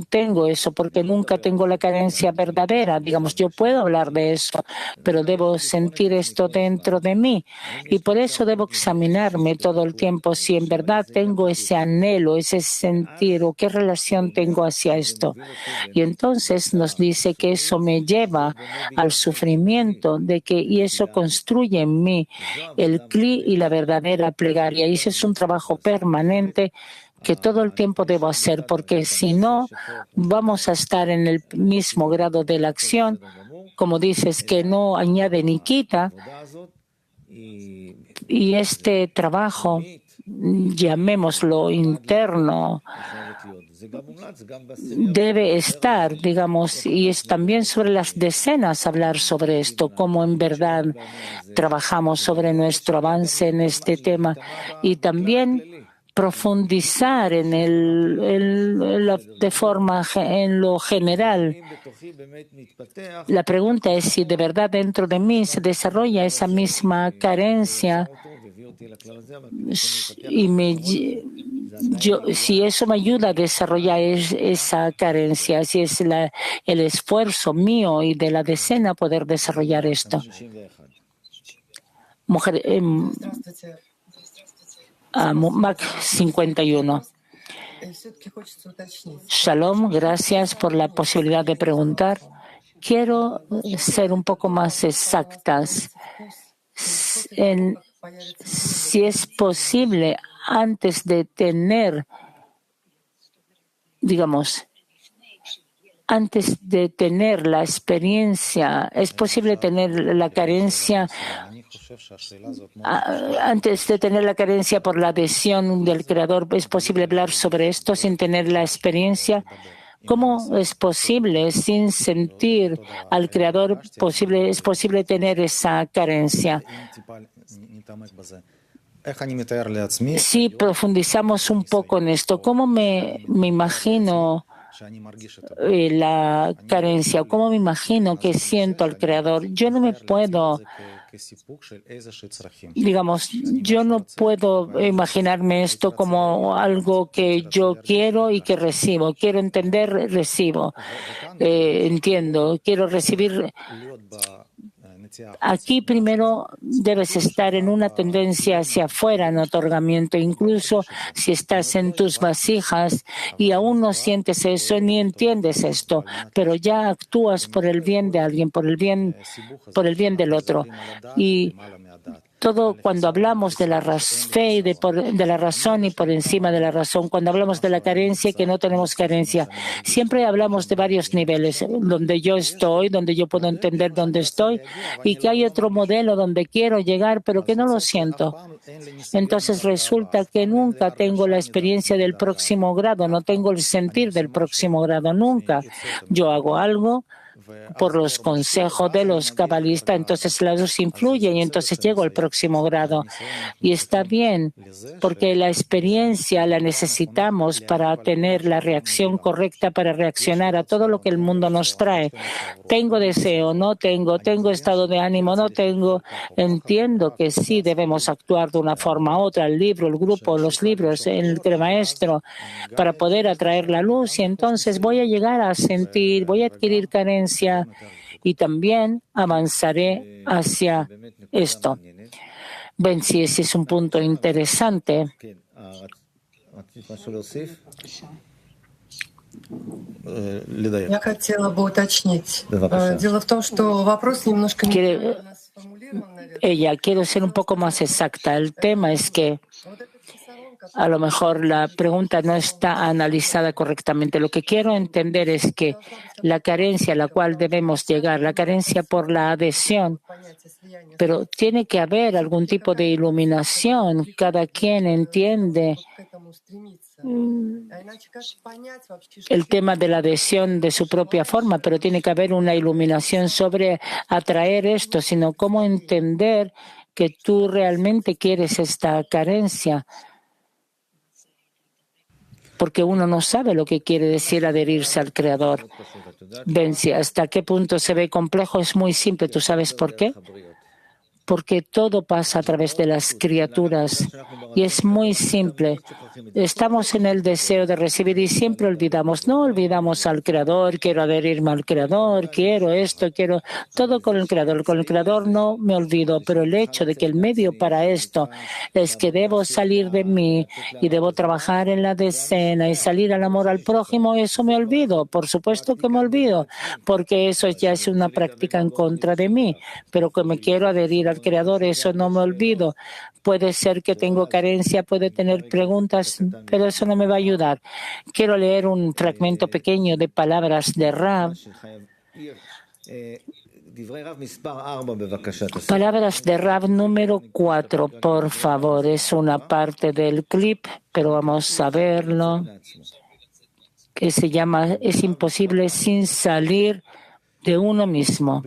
tengo eso porque nunca tengo la carencia verdadera. Digamos, yo puedo hablar de eso, pero debo sentir esto dentro de mí y por eso debo examinarme todo el tiempo si en verdad tengo ese anhelo, ese sentir o qué relación tengo hacia esto. Y entonces nos dice que eso me lleva al sufrimiento y eso construye en mí el cli y la verdadera plegaria. Y ese es un trabajo permanente que todo el tiempo debo hacer, porque si no, vamos a estar en el mismo grado de la acción, como dices, que no añade ni quita. Y este trabajo, llamémoslo interno, debe estar, digamos, y es también sobre las decenas hablar sobre esto, cómo en verdad trabajamos sobre nuestro avance en este tema y también profundizar de forma en lo general. La pregunta es si de verdad dentro de mí se desarrolla esa misma carencia si eso me ayuda a desarrollar esa carencia, si es el esfuerzo mío y de la decena poder desarrollar esto. Mujer, Mac 51. Shalom, gracias por la posibilidad de preguntar. Quiero ser un poco más exactas si es posible antes de tener, digamos, antes de tener la experiencia, es posible tener la carencia antes de tener la carencia por la adhesión del Creador. ¿Es posible hablar sobre esto sin tener la experiencia? ¿Cómo es posible, sin sentir al Creador, es posible tener esa carencia? Si profundizamos un poco en esto, ¿cómo me imagino la carencia? ¿Cómo me imagino que siento al Creador? Yo no me puedo, digamos, yo no puedo imaginarme esto como algo que yo quiero y que recibo. Quiero entender, recibo. Entiendo, quiero recibir. Aquí primero debes estar en una tendencia hacia afuera en otorgamiento, incluso si estás en tus vasijas y aún no sientes eso ni entiendes esto, pero ya actúas por el bien de alguien, por el bien del otro. Y todo cuando hablamos de la fe y de la razón y por encima de la razón, cuando hablamos de la carencia y que no tenemos carencia, siempre hablamos de varios niveles, donde yo estoy, donde yo puedo entender dónde estoy y que hay otro modelo donde quiero llegar, pero que no lo siento. Entonces resulta que nunca tengo la experiencia del próximo grado, no tengo el sentir del próximo grado, nunca. Yo hago algo por los consejos de los cabalistas, entonces la luz influye y entonces llego al próximo grado. Y está bien, porque la experiencia la necesitamos para tener la reacción correcta, para reaccionar a todo lo que el mundo nos trae. Tengo deseo, no tengo estado de ánimo, no tengo. Entiendo que sí debemos actuar de una forma u otra, el libro, el grupo, los libros, el maestro, para poder atraer la luz y entonces voy a llegar a sentir, voy a adquirir carencia y también avanzaré hacia esto. Ven, si ese es un punto interesante. Я хотела бы уточнить. Дело в том, что вопрос немножко неправильно сформулирован, наверное. Quiero ser un poco más exacta. El tema es que a lo mejor la pregunta no está analizada correctamente. Lo que quiero entender es que la carencia a la cual debemos llegar, la carencia por la adhesión, pero tiene que haber algún tipo de iluminación. Cada quien entiende el tema de la adhesión de su propia forma, pero tiene que haber una iluminación sobre atraer esto, sino cómo entender que tú realmente quieres esta carencia. porque uno no sabe lo que quiere decir adherirse al Creador. Benzi, ¿hasta qué punto se ve complejo? Es muy simple. ¿Tú sabes por qué? Porque todo pasa a través de las criaturas y es muy simple. Estamos en el deseo de recibir y siempre olvidamos. No olvidamos al Creador, quiero adherirme al Creador, quiero esto, quiero todo con el Creador. Con el Creador no me olvido, pero el hecho de que el medio para esto es que debo salir de mí y debo trabajar en la decena y salir al amor al prójimo, eso me olvido. Por supuesto que me olvido, porque eso ya es una práctica en contra de mí, pero que me quiero adherir al Creador, eso no me olvido. Puede ser que tengo carencia, puede tener preguntas, pero eso no me va a ayudar. Quiero leer un fragmento pequeño de palabras de Rav. Palabras de Rav número 4, por favor. Es una parte del clip, pero vamos a verlo. Que se llama "Es imposible sin salir de uno mismo".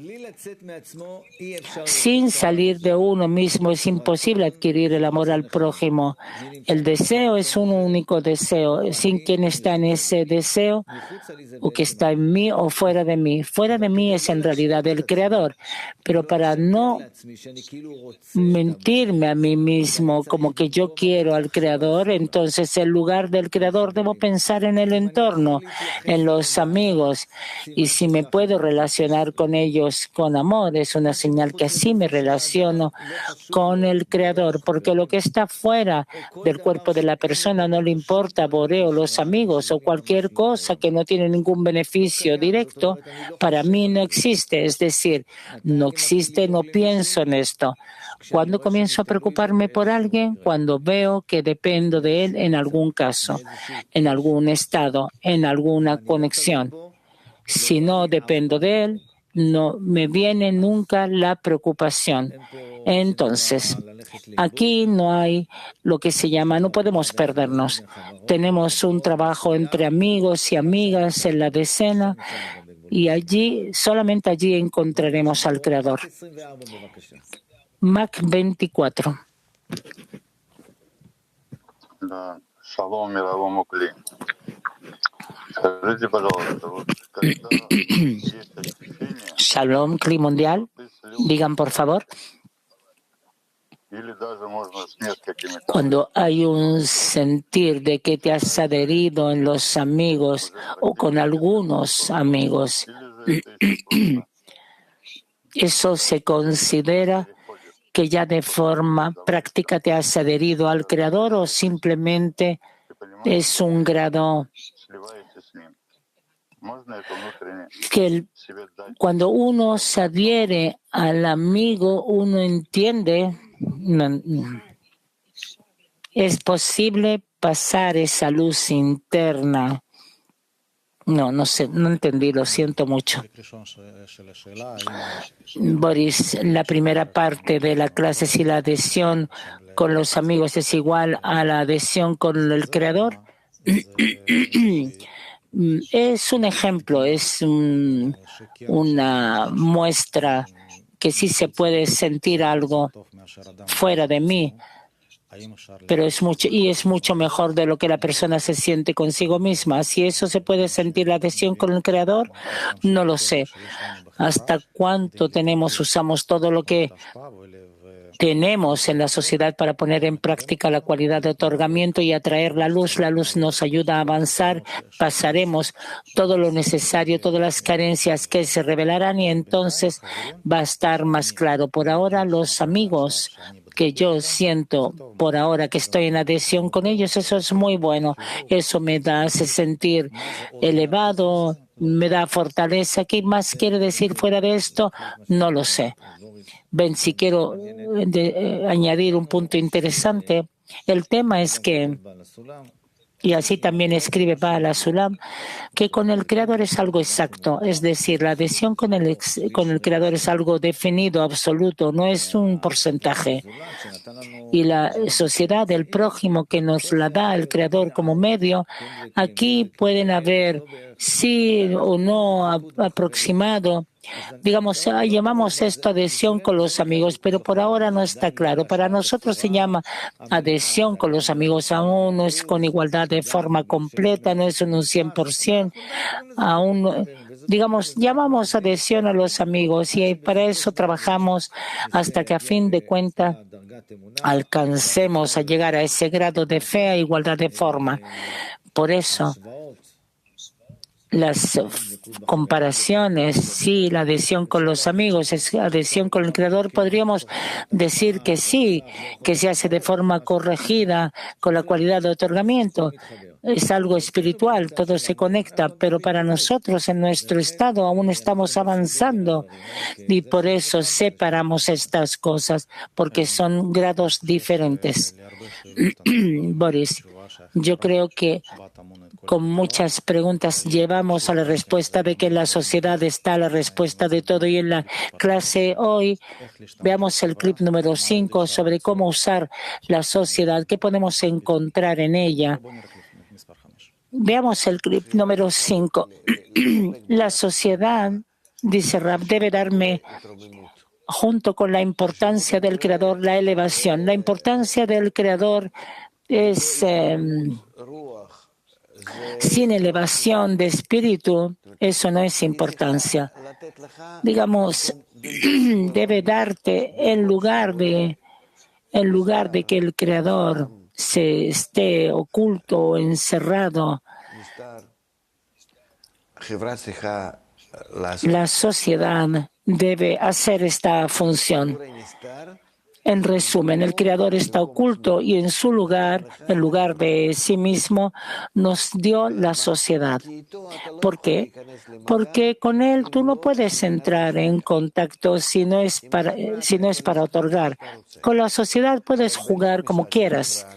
Sin salir de uno mismo es imposible adquirir el amor al prójimo. El deseo es un único deseo. Sin quien está en ese deseo, o que está en mí o fuera de mí. Fuera de mí es en realidad el Creador. Pero para no mentirme a mí mismo como que yo quiero al Creador, entonces en lugar del Creador debo pensar en el entorno, en los amigos. Y si me puedo relacionar con ellos con amor, es una señal que así me relaciono con el Creador, porque lo que está fuera del cuerpo de la persona no le importa, Boreo, los amigos o cualquier cosa que no tiene ningún beneficio directo, para mí no existe. Es decir, no existe, no pienso en esto. ¿Cuándo comienzo a preocuparme por alguien? Cuando veo que dependo de él en algún caso, en algún estado, en alguna conexión. Si no dependo de él, no me viene nunca la preocupación. Entonces, aquí no hay lo que se llama, no podemos perdernos. Tenemos un trabajo entre amigos y amigas en la decena y allí, solamente allí encontraremos al Creador. Mac 24. Shalom мировому кли. Скажите, пожалуйста, вот когда есть ощущение, Shalom, Cli Mundial. Digan, por favor. или даже можно с несколькими, Cuando hay un sentir de que te has adherido en los amigos o con algunos amigos, или же это еще просто eso se considera que ya de forma práctica te has adherido al Creador o simplemente ты понимаешь, es un grado сливаешься с ним. Можно это внутренне que себе дать? cuando uno se adhiere al amigo, uno entiende, es posible pasar esa luz interna. No sé, no entendí, lo siento mucho. Boris, la primera parte de la clase, si la adhesión con los amigos es igual a la adhesión con el Creador, es un ejemplo, es una muestra que sí se puede sentir algo fuera de mí, pero es mucho mejor de lo que la persona se siente consigo misma. Si eso se puede sentir la adhesión con el Creador, no lo sé. ¿Hasta cuánto usamos todo lo que tenemos en la sociedad para poner en práctica la cualidad de otorgamiento y atraer la luz? La luz nos ayuda a avanzar, pasaremos todo lo necesario, todas las carencias que se revelarán y entonces va a estar más claro. Por ahora, los amigos que yo siento por ahora que estoy en adhesión con ellos, eso es muy bueno. Eso me hace sentir elevado, me da fortaleza. ¿Qué más quiere decir fuera de esto? No lo sé. Ven, si quiero añadir un punto interesante, el tema es que, y así también escribe Baal HaSulam, que con el Creador es algo exacto, es decir, la adhesión con el Creador es algo definido, absoluto, no es un porcentaje. Y la sociedad del prójimo que nos la da el Creador como medio, aquí pueden haber sí o no aproximado Digamos, llamamos esto adhesión con los amigos, pero por ahora no está claro. Para nosotros se llama adhesión con los amigos, aún no es con igualdad de forma completa, no es un 100%, aún, digamos, llamamos adhesión a los amigos y para eso trabajamos hasta que a fin de cuentas alcancemos a llegar a ese grado de fe a igualdad de forma. Por eso, las comparaciones, sí, la adhesión con los amigos, es adhesión con el Creador, podríamos decir que sí, que se hace de forma corregida con la cualidad de otorgamiento. Es algo espiritual, todo se conecta, pero para nosotros en nuestro estado aún estamos avanzando y por eso separamos estas cosas, porque son grados diferentes. Boris, yo creo que con muchas preguntas llevamos a la respuesta de que en la sociedad está la respuesta de todo y en la clase hoy veamos el clip número 5 sobre cómo usar la sociedad, qué podemos encontrar en ella. Veamos el clip número 5. La sociedad, dice Rab, debe darme, junto con la importancia del Creador, la elevación. La importancia del Creador es, sin elevación de espíritu, eso no es importancia. Digamos, debe darte en lugar de que el Creador se esté oculto o encerrado. La sociedad debe hacer esta función. En resumen, el Creador está oculto y en su lugar, en lugar de sí mismo, nos dio la sociedad. ¿Por qué? Porque con Él tú no puedes entrar en contacto si no es para otorgar. Con la sociedad puedes jugar como quieras,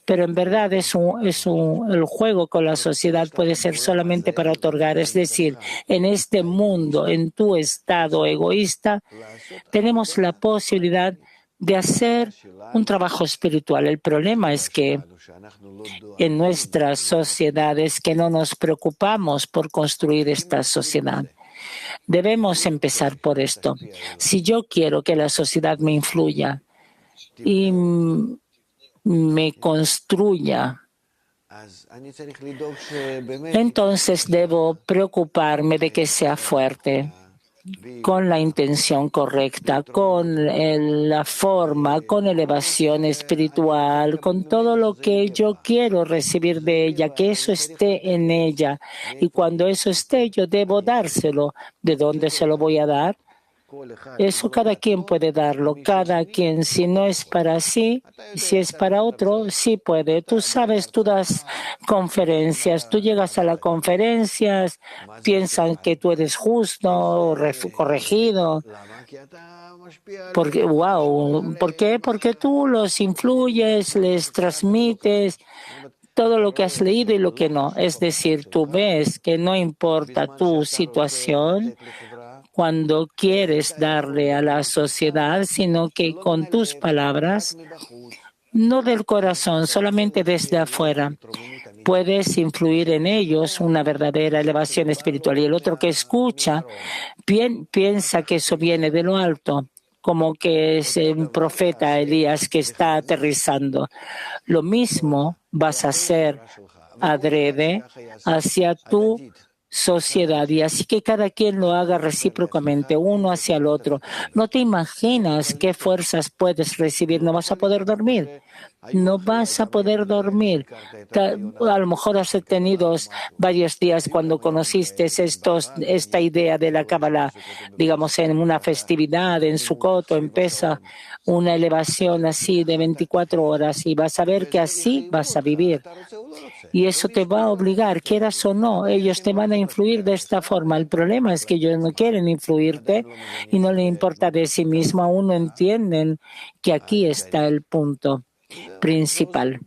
pero en verdad el juego con la sociedad puede ser solamente para otorgar. Es decir, en este mundo, en tu estado egoísta, tenemos la posibilidad de hacer un trabajo espiritual. El problema es que en nuestras sociedades que no nos preocupamos por construir esta sociedad. Debemos empezar por esto. Si yo quiero que la sociedad me influya y me construya, entonces debo preocuparme de que sea fuerte, con la intención correcta, con la forma, con elevación espiritual, con todo lo que yo quiero recibir de ella, que eso esté en ella. Y cuando eso esté, yo debo dárselo. ¿De dónde se lo voy a dar? Eso cada quien puede darlo, cada quien. Si no es para sí, si es para otro, sí puede. Tú sabes, tú das conferencias, tú llegas a las conferencias, piensan que tú eres justo o corregido. Porque, wow, ¿por qué? Porque tú los influyes, les transmites todo lo que has leído y lo que no. Es decir, tú ves que no importa tu situación, cuando quieres darle a la sociedad, sino que con tus palabras, no del corazón, solamente desde afuera, puedes influir en ellos una verdadera elevación espiritual. Y el otro que escucha piensa que eso viene de lo alto, como que es un profeta Elías que está aterrizando. Lo mismo vas a hacer adrede hacia tu sociedad y así que cada quien lo haga recíprocamente, uno hacia el otro. No te imaginas qué fuerzas puedes recibir, no vas a poder dormir. No vas a poder dormir. A lo mejor has tenido varios días cuando conociste esta idea de la Kabbalah, digamos en una festividad, en Sukkot o en Pesach, una elevación así de 24 horas y vas a ver que así vas a vivir. Y eso te va a obligar, quieras o no, ellos te van a influir de esta forma. El problema es que ellos no quieren influirte y no les importa de sí mismo, aún no entienden que aquí está el punto principal.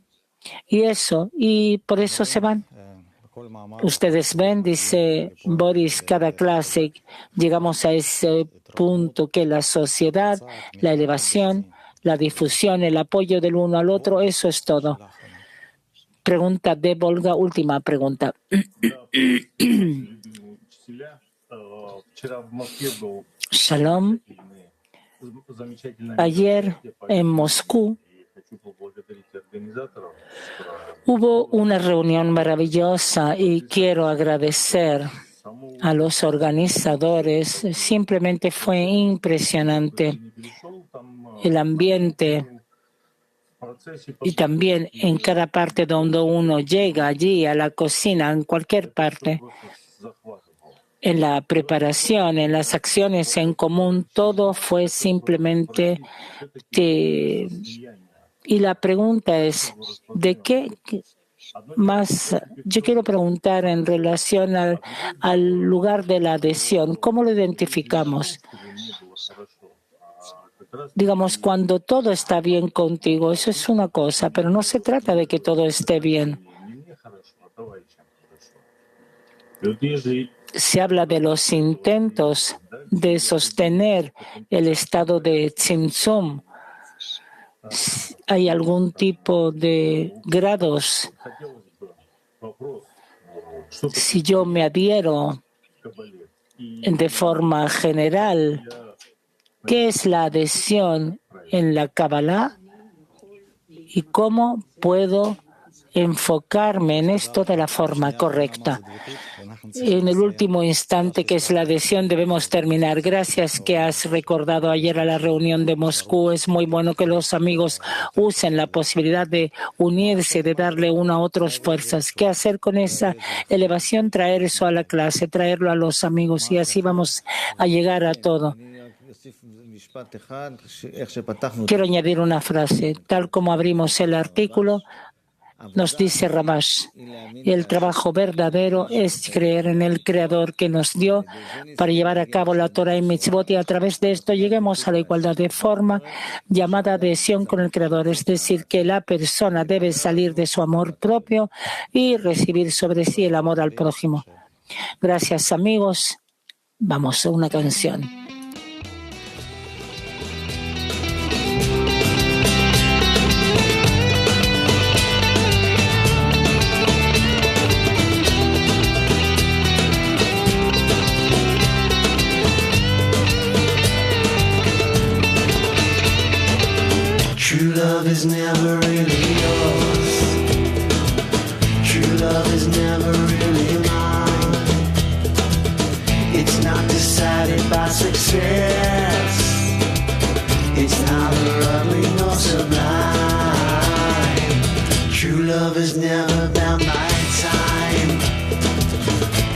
Y por eso se van. Ustedes ven, dice Boris, cada clase llegamos a ese punto que la sociedad, la elevación, la difusión, el apoyo del uno al otro, eso es todo. Pregunta de Volga, última pregunta. Shalom. Ayer en Moscú hubo una reunión maravillosa y quiero agradecer a los organizadores. Simplemente fue impresionante el ambiente y también en cada parte donde uno llega allí a la cocina, en cualquier parte, en la preparación, en las acciones en común, todo fue simplemente y la pregunta es, ¿de qué más? Yo quiero preguntar en relación al lugar de la adhesión. ¿Cómo lo identificamos? Digamos, cuando todo está bien contigo, eso es una cosa, pero no se trata de que todo esté bien. Se habla de los intentos de sostener el estado de tzimtzum. ¿Hay algún tipo de grados? Si yo me adhiero de forma general, ¿qué es la adhesión en la Kabbalah? ¿Y cómo puedo enfocarme en esto de la forma correcta? En el último instante, que es la adhesión, debemos terminar. Gracias que has recordado ayer a la reunión de Moscú. Es muy bueno que los amigos usen la posibilidad de unirse, de darle uno a otros fuerzas. ¿Qué hacer con esa elevación? Traer eso a la clase, traerlo a los amigos y así vamos a llegar a todo. Quiero añadir una frase. Tal como abrimos el artículo, nos dice Ramash, el trabajo verdadero es creer en el Creador que nos dio para llevar a cabo la Torah y Mitzvot, y a través de esto lleguemos a la igualdad de forma llamada adhesión con el Creador, es decir, que la persona debe salir de su amor propio y recibir sobre sí el amor al prójimo. Gracias, amigos. Vamos a una canción. True love is never really yours. True love is never really mine. It's not decided by success. It's neither ugly nor sublime. True love is never bound by time.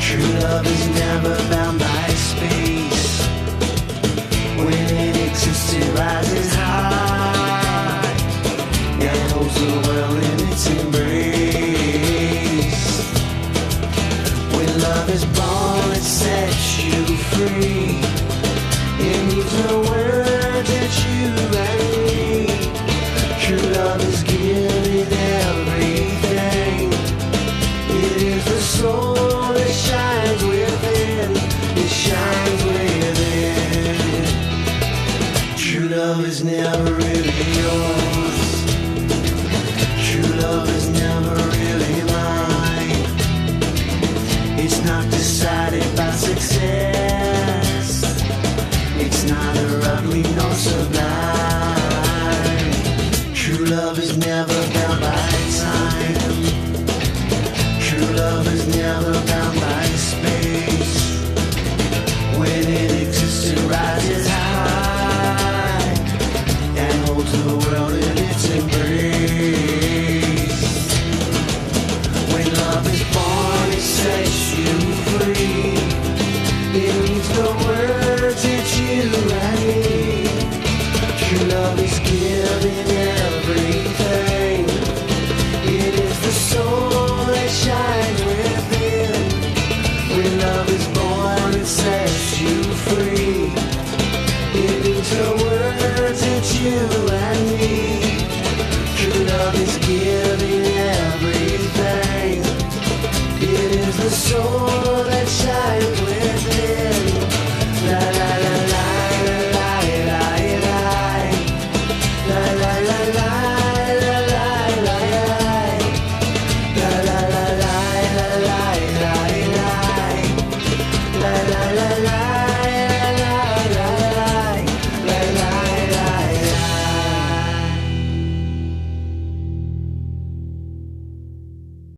True love is never bound by space. When it exists, it rises high. It holds the world in its embrace. When love is born, it sets you free. It needs no words that you need. True love is giving everything. It is the soul that shines within. It shines within. True love is never really yours. True love is never really mine. It's not decided by success. It's neither ugly nor sublime. True love is never bound by time. True love is never bound